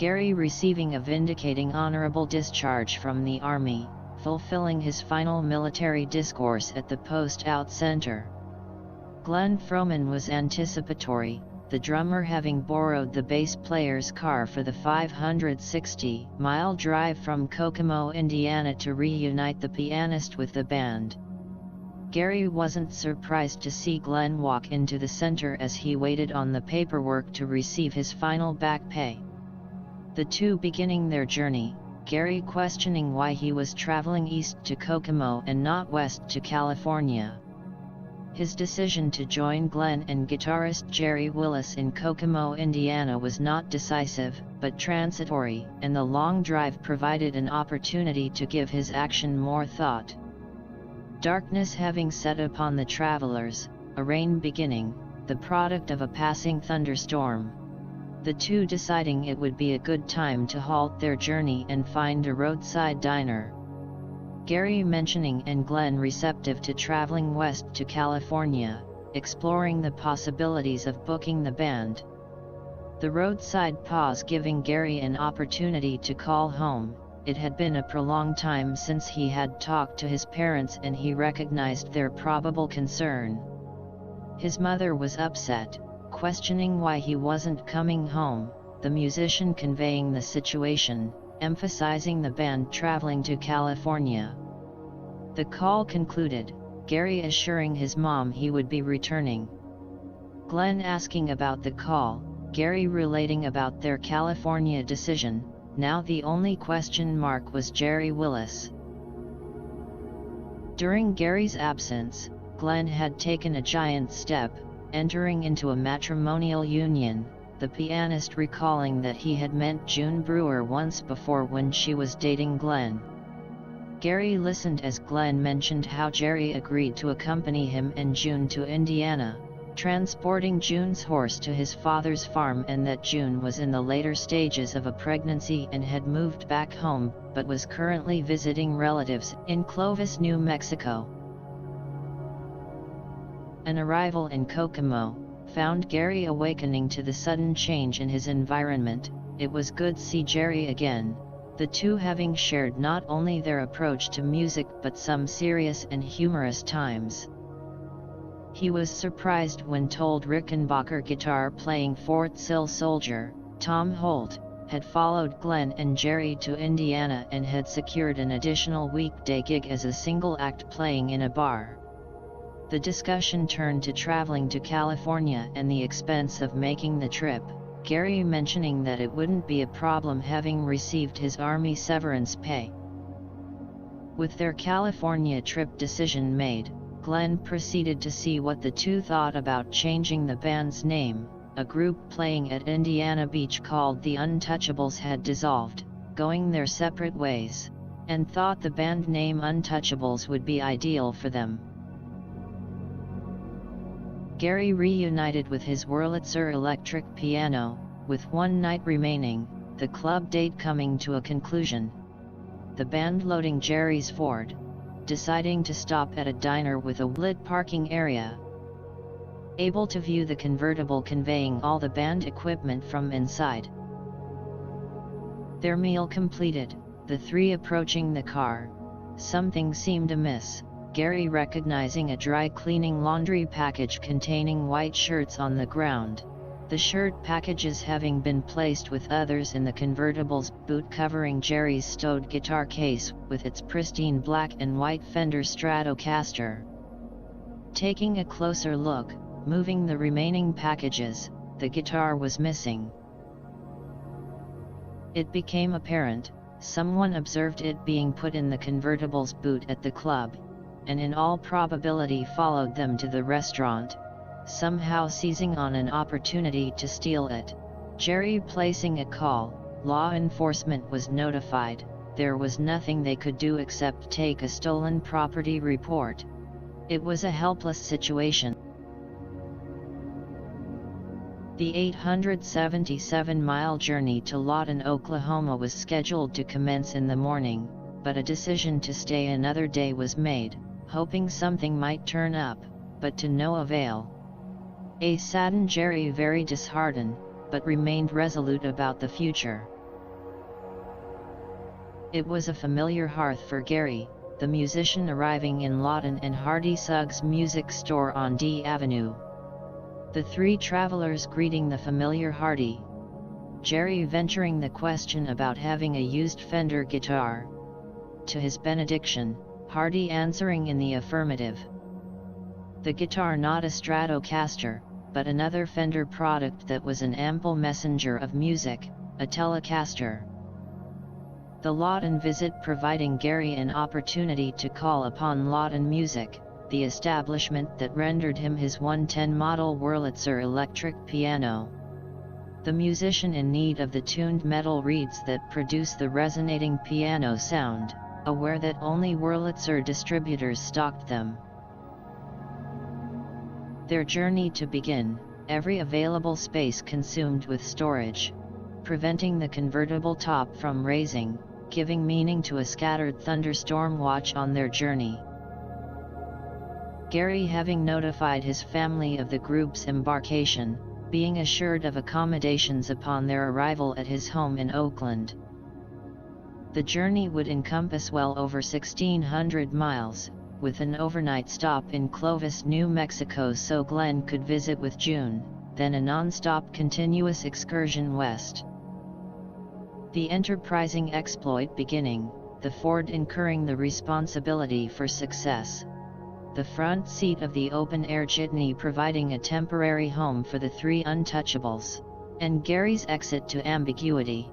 Gary receiving a vindicating honorable discharge from the Army, fulfilling his final military discourse at the Post Out Center. Glenn Froman was anticipatory, the drummer having borrowed the bass player's car for the 560-mile drive from Kokomo, Indiana to reunite the pianist with the band. Gary wasn't surprised to see Glenn walk into the center as he waited on the paperwork to receive his final back pay. The two beginning their journey, Gary questioning why he was traveling east to Kokomo and not west to California. His decision to join Glenn and guitarist Jerry Willis in Kokomo, Indiana was not decisive, but transitory, and the long drive provided an opportunity to give his action more thought. Darkness having set upon the travelers, a rain beginning, the product of a passing thunderstorm. The two deciding it would be a good time to halt their journey and find a roadside diner. Gary mentioning and Glenn receptive to traveling west to California, exploring the possibilities of booking the band. The roadside pause giving Gary an opportunity to call home. It had been a prolonged time since he had talked to his parents and he recognized their probable concern. His mother was upset, questioning why he wasn't coming home, the musician conveying the situation, emphasizing the band traveling to California. The call concluded, Gary assuring his mom he would be returning. Glenn asking about the call, Gary relating about their California decision. Now the only question mark was Jerry Willis. During Gary's absence, Glenn had taken a giant step, entering into a matrimonial union, the pianist recalling that he had met June Brewer once before when she was dating Glenn. Gary listened as Glenn mentioned how Jerry agreed to accompany him and June to Indiana, transporting June's horse to his father's farm, and that June was in the later stages of a pregnancy and had moved back home, but was currently visiting relatives in Clovis, New Mexico. An arrival in Kokomo found Gary awakening to the sudden change in his environment. It was good to see Jerry again, the two having shared not only their approach to music but some serious and humorous times. He was surprised when told Rickenbacker guitar playing Fort Sill Soldier, Tom Holt, had followed Glenn and Jerry to Indiana and had secured an additional weekday gig as a single act playing in a bar. The discussion turned to traveling to California and the expense of making the trip, Gary mentioning that it wouldn't be a problem having received his Army severance pay. With their California trip decision made, Glenn proceeded to see what the two thought about changing the band's name. A group playing at Indiana Beach called the Untouchables had dissolved, going their separate ways, and thought the band name Untouchables would be ideal for them. Gary reunited with his Wurlitzer electric piano, with one night remaining, the club date coming to a conclusion. The band loading Jerry's Ford, deciding to stop at a diner with a lit parking area. Able to view the convertible conveying all the band equipment from inside. Their meal completed, the three approaching the car. Something seemed amiss, Gary recognizing a dry cleaning laundry package containing white shirts on the ground. The shirt packages having been placed with others in the convertible's boot covering Jerry's stowed guitar case with its pristine black and white Fender Stratocaster. Taking a closer look, moving the remaining packages, the guitar was missing. It became apparent, someone observed it being put in the convertible's boot at the club, and in all probability followed them to the restaurant, somehow seizing on an opportunity to steal it. Jerry placing a call, law enforcement was notified. There was nothing they could do except take a stolen property report. It was a helpless situation. The 877-mile journey to Lawton, Oklahoma was scheduled to commence in the morning, but a decision to stay another day was made, hoping something might turn up, but to no avail. A saddened Jerry very disheartened, but remained resolute about the future. It was a familiar hearth for Gary, the musician arriving in Lawton and Hardy Suggs' music store on D Avenue. The three travelers greeting the familiar Hardy. Jerry venturing the question about having a used Fender guitar. To his benediction, Hardy answering in the affirmative. The guitar not a Stratocaster, but another Fender product that was an ample messenger of music, a Telecaster. The Lawton visit providing Gary an opportunity to call upon Lawton Music, the establishment that rendered him his 110 model Wurlitzer electric piano. The musician in need of the tuned metal reeds that produce the resonating piano sound, aware that only Wurlitzer distributors stocked them. Their journey to begin, every available space consumed with storage, preventing the convertible top from raising, giving meaning to a scattered thunderstorm watch on their journey. Gary having notified his family of the group's embarkation, being assured of accommodations upon their arrival at his home in Oakland. The journey would encompass well over 1,600 miles, with an overnight stop in Clovis, New Mexico so Glenn could visit with June, then a non-stop continuous excursion west. The enterprising exploit beginning, the Ford incurring the responsibility for success. The front seat of the open-air jitney providing a temporary home for the three Untouchables, and Gary's exit to Ambiguity.